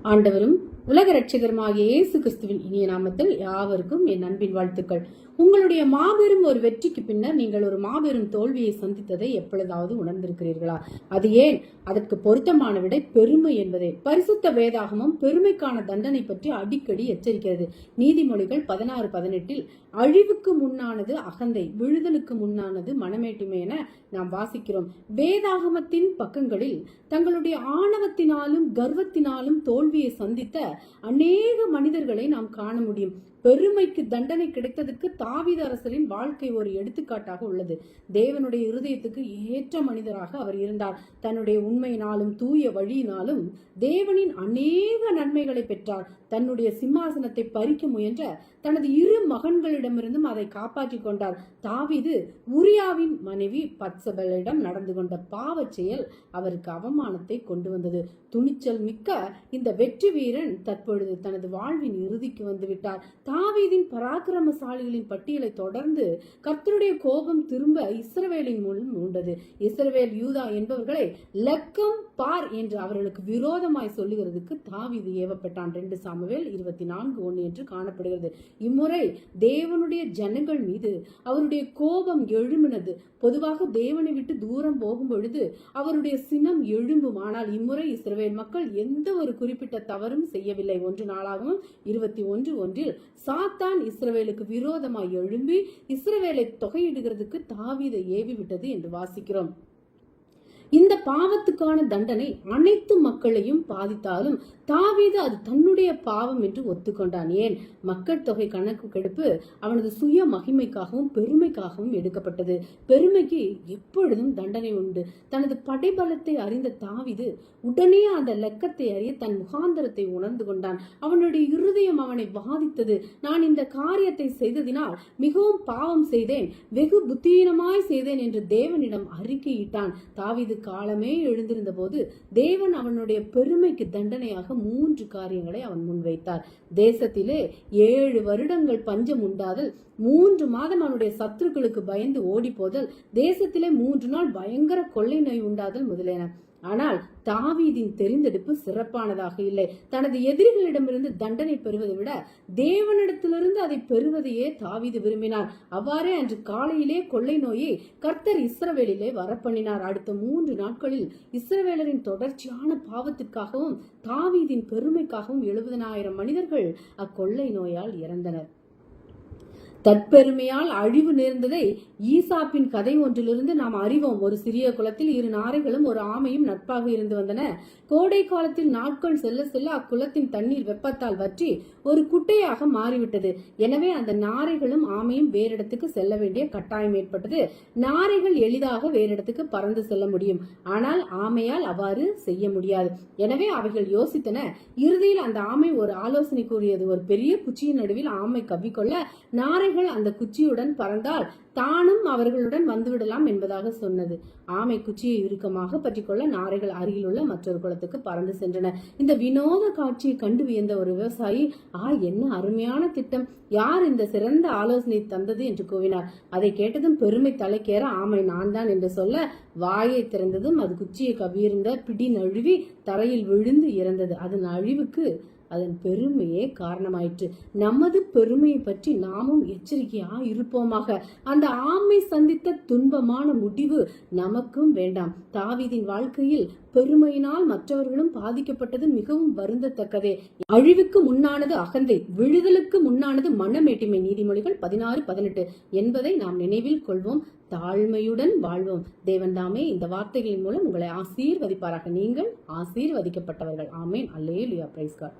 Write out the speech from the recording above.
ஆண்டவரும் உலக இரட்சகருமாகிய இயேசு கிறிஸ்துவின் இனிய நாமத்தில் யாவருக்கும் என் அன்பின் வாழ்த்துக்கள். உங்களுடைய மாபெரும் ஒரு வெற்றிக்கு பின்னர் நீங்கள் ஒரு மாபெரும் தோல்வியை சந்தித்ததை எப்பொழுதாவது உணர்ந்திருக்கிறீர்களா? அது ஏன்? அதற்கு பொருத்தமான விடை பெருமை என்பதே. பரிசுத்த வேதாகமும் பெருமைக்கான தண்டனை பற்றி அடிக்கடி எச்சரிக்கிறது. நீதிமொழிகள் 16:18 அழிவுக்கு முன்னானது அகந்தை, விழுதலுக்கு முன்னானது மனமேட்டுமை என நாம் வாசிக்கிறோம். வேதாகமத்தின் பக்கங்களில் தங்களுடைய ஆணவத்தினாலும் கர்வத்தினாலும் தோல்வியை சந்தித்த அநேக மனிதர்களை நாம் காண முடியும். பெருமைக்கு தண்டனை கிடைத்ததுக்கு தாவீது அரசரின் வாழ்க்கை ஒரு எடுத்துக்காட்டாக உள்ளது. தேவனுடைய இருதயத்துக்கு ஏற்ற மனிதராக அவர் இருந்தார். தன்னுடைய உண்மையினாலும் தூய வழியினாலும் தேவனின் அநேக நன்மைகளை பெற்றார். தன்னுடைய சிம்மாசனத்தை பறிக்க முயன்ற தனது 2 மகன்களிடமிருந்தும் அதை காப்பாற்றி கொண்டார். தாவீது உரியாவின் மனைவி பத்சபேலிடம் நடந்து கொண்ட பாவச் செயல் அவருக்கு அவமானத்தை கொண்டு வந்தது. துணிச்சல் மிக்க இந்த வெற்றி வீரன் தற்பொழுது தனது வாழ்வின் இறுதிக்கு வந்துவிட்டார். தாவீதின் பராக்கிரமசாலிகளின் பட்டியலை தொடர்ந்து கர்த்தருடைய கோபம் திரும்ப இஸ்ரவேலின் மூலம் உண்டது. இஸ்ரவேல் யூதா என்பவர்களை லக்கம் பார் என்று அவர்களுக்கு விரோதமாய் சொல்லுகிறதுக்கு தாவீது ஏவப்பட்டான். 2 சாமுவேல் 24:1 என்று காணப்படுகிறது. இம்முறை தேவனுடைய ஜனங்கள் மீது அவருடைய கோபம் எழும்பினது. பொதுவாக தேவனை விட்டு தூரம் போகும் பொழுது அவருடைய சினம் எழும்பும். ஆனால் இம்முறை இஸ்ரவேல் மக்கள் எந்த ஒரு குறிப்பிட்ட தவறும் செய்யவில்லை. 1 நாளாகவும் 21:1 சாத்தான் இஸ்ரவேலுக்கு விரோதமாய் எழும்பி இஸ்ரவேலை தொகையிடுகிறதுக்கு தாவீதை ஏவி விட்டது என்று வாசிக்கிறோம். இந்த பாவத்துக்கான தண்டனை அனைத்து மக்களையும் பாதித்தாலும் தாவீது அது தன்னுடைய பாவம் என்று ஒத்துக்கொண்டான். ஏன்? மக்கள் தொகை கணக்கு கெடுப்பு அவனது சுய மகிமைக்காகவும் பெருமைக்காகவும் எடுக்கப்பட்டது. பெருமைக்கு எப்பொழுதும் தண்டனை உண்டு. தனது படைபலத்தை அறிந்த தாவீது உடனே அந்த லக்கத்தை அறிய தன் முகாந்தரத்தை உணர்ந்து கொண்டான். அவனுடைய இருதயம் அவனை பாதித்தது. நான் இந்த காரியத்தை செய்ததினால் மிகவும் பாவம் செய்தேன், வெகு புத்தீனமாய் செய்தேன் என்று தேவனிடம் அறிக்கையிட்டான். தாவீது காலமே எழுந்திருந்த போது தேவன் அவனுடைய பெருமைக்கு தண்டனையாக 3 காரியங்களை அவன் முன்வைத்தார். தேசத்திலே 7 வருடங்கள் பஞ்சம் உண்டாதல், 3 மாதம் அவனுடைய சத்துருக்களுக்கு பயந்து ஓடி போதல், தேசத்திலே 3 நாள் பயங்கர கொள்ளை நோய் உண்டாதல் முதலியன. ஆனால் தாவீதின் தெரிந்தெடுப்பு சிறப்பானதாக இல்லை. தனது எதிரிகளிடமிருந்து தண்டனை பெறுவதை விட தேவனிடத்திலிருந்து அதை பெறுவதையே தாவீது விரும்பினார். அவ்வாறே அன்று காலையிலே கொள்ளை நோயை கர்த்தர் இஸ்ரவேலிலே வரப்பண்ணினார். அடுத்த 3 நாட்களில் இஸ்ரவேலரின் தொடர்ச்சியான பாவத்திற்காகவும் தாவீதின் பெருமைக்காகவும் 70,000 மனிதர்கள் அக்கொள்ளை நோயால் இறந்தனர். தற்பெருமையால் அழிவு நேர்ந்ததை ஈசாப்பின் கதை ஒன்றிலிருந்து நாம் அறிவோம். ஒரு சிறிய குளத்தில் 2 நாரைகளும் ஒரு ஆமையும் நட்பாக இருந்து வந்தன. கோடை காலத்தில் நாட்கள் செல்ல செல்ல அக்குளத்தின் தண்ணீர் வெப்பத்தால் வற்றி ஒரு குட்டையாக மாறிவிட்டது. எனவே அந்த நாரைகளும் ஆமையும் வேறிடத்துக்கு செல்ல வேண்டிய கட்டாயம் ஏற்பட்டது. நாரைகள் எளிதாக வேறிடத்துக்கு பறந்து செல்ல முடியும், ஆனால் ஆமையால் அவ்வாறு செய்ய முடியாது. எனவே அவைகள் யோசித்தன. இறுதியில் அந்த ஆமை ஒரு ஆலோசனை கூறியது. ஒரு பெரிய குச்சியின் நடுவில் ஆமை கவ்விக்கொள்ள நாரை அந்த குச்சியுடன் பறந்தால் தானும் அவர்களுடன் வந்துவிடலாம் என்பதாக சொன்னது. ஆமை குச்சியை இறுக்கமாக பற்றிக்கொள்ள நாரைகள் அருகில் உள்ள மற்றொரு குளத்துக்கு பறந்து சென்றன. இந்த வினோத காட்சியை கண்டு வியந்த ஒரு விவசாயி, என்ன அருமையான திட்டம், யார் இந்த சிறந்த ஆலோசனை தந்தது என்று கூவினார். அதை கேட்டதும் பெருமை தலைக்கேற ஆமை நான் தான் என்று சொல்ல வாயை திறந்ததும் அது குச்சியை கவ்வியிருந்த பிடி நழுவி தரையில் விழுந்து இறந்தது. அதன் அழிவுக்கு அதன் பெருமையே காரணமாயிற்று. நமது பெருமையை பற்றி நாமும் எச்சரிக்கையா இருப்போமாக. அந்த ஆமை சந்தித்த துன்பமான முடிவு நமக்கும் வேண்டாம். தாவீதின் வாழ்க்கையில் பெருமையினால் மற்றவர்களும் பாதிக்கப்பட்டது மிகவும் வருந்தத்தக்கதே. அழிவுக்கு முன்னானது அகந்தை, விழுதலுக்கு முன்னானது மனமேட்டிமை. நீதிமொழிகள் 16:18 என்பதை நாம் நினைவில் கொள்வோம். தாழ்மையுடன் வாழ்வோம். தேவன் தாமே இந்த வார்த்தைகளின் மூலம் உங்களை ஆசீர்வதிப்பாராக. நீங்கள் ஆசீர்வதிக்கப்பட்டவர்கள். ஆமேன். அல்லேலூயா. Price God.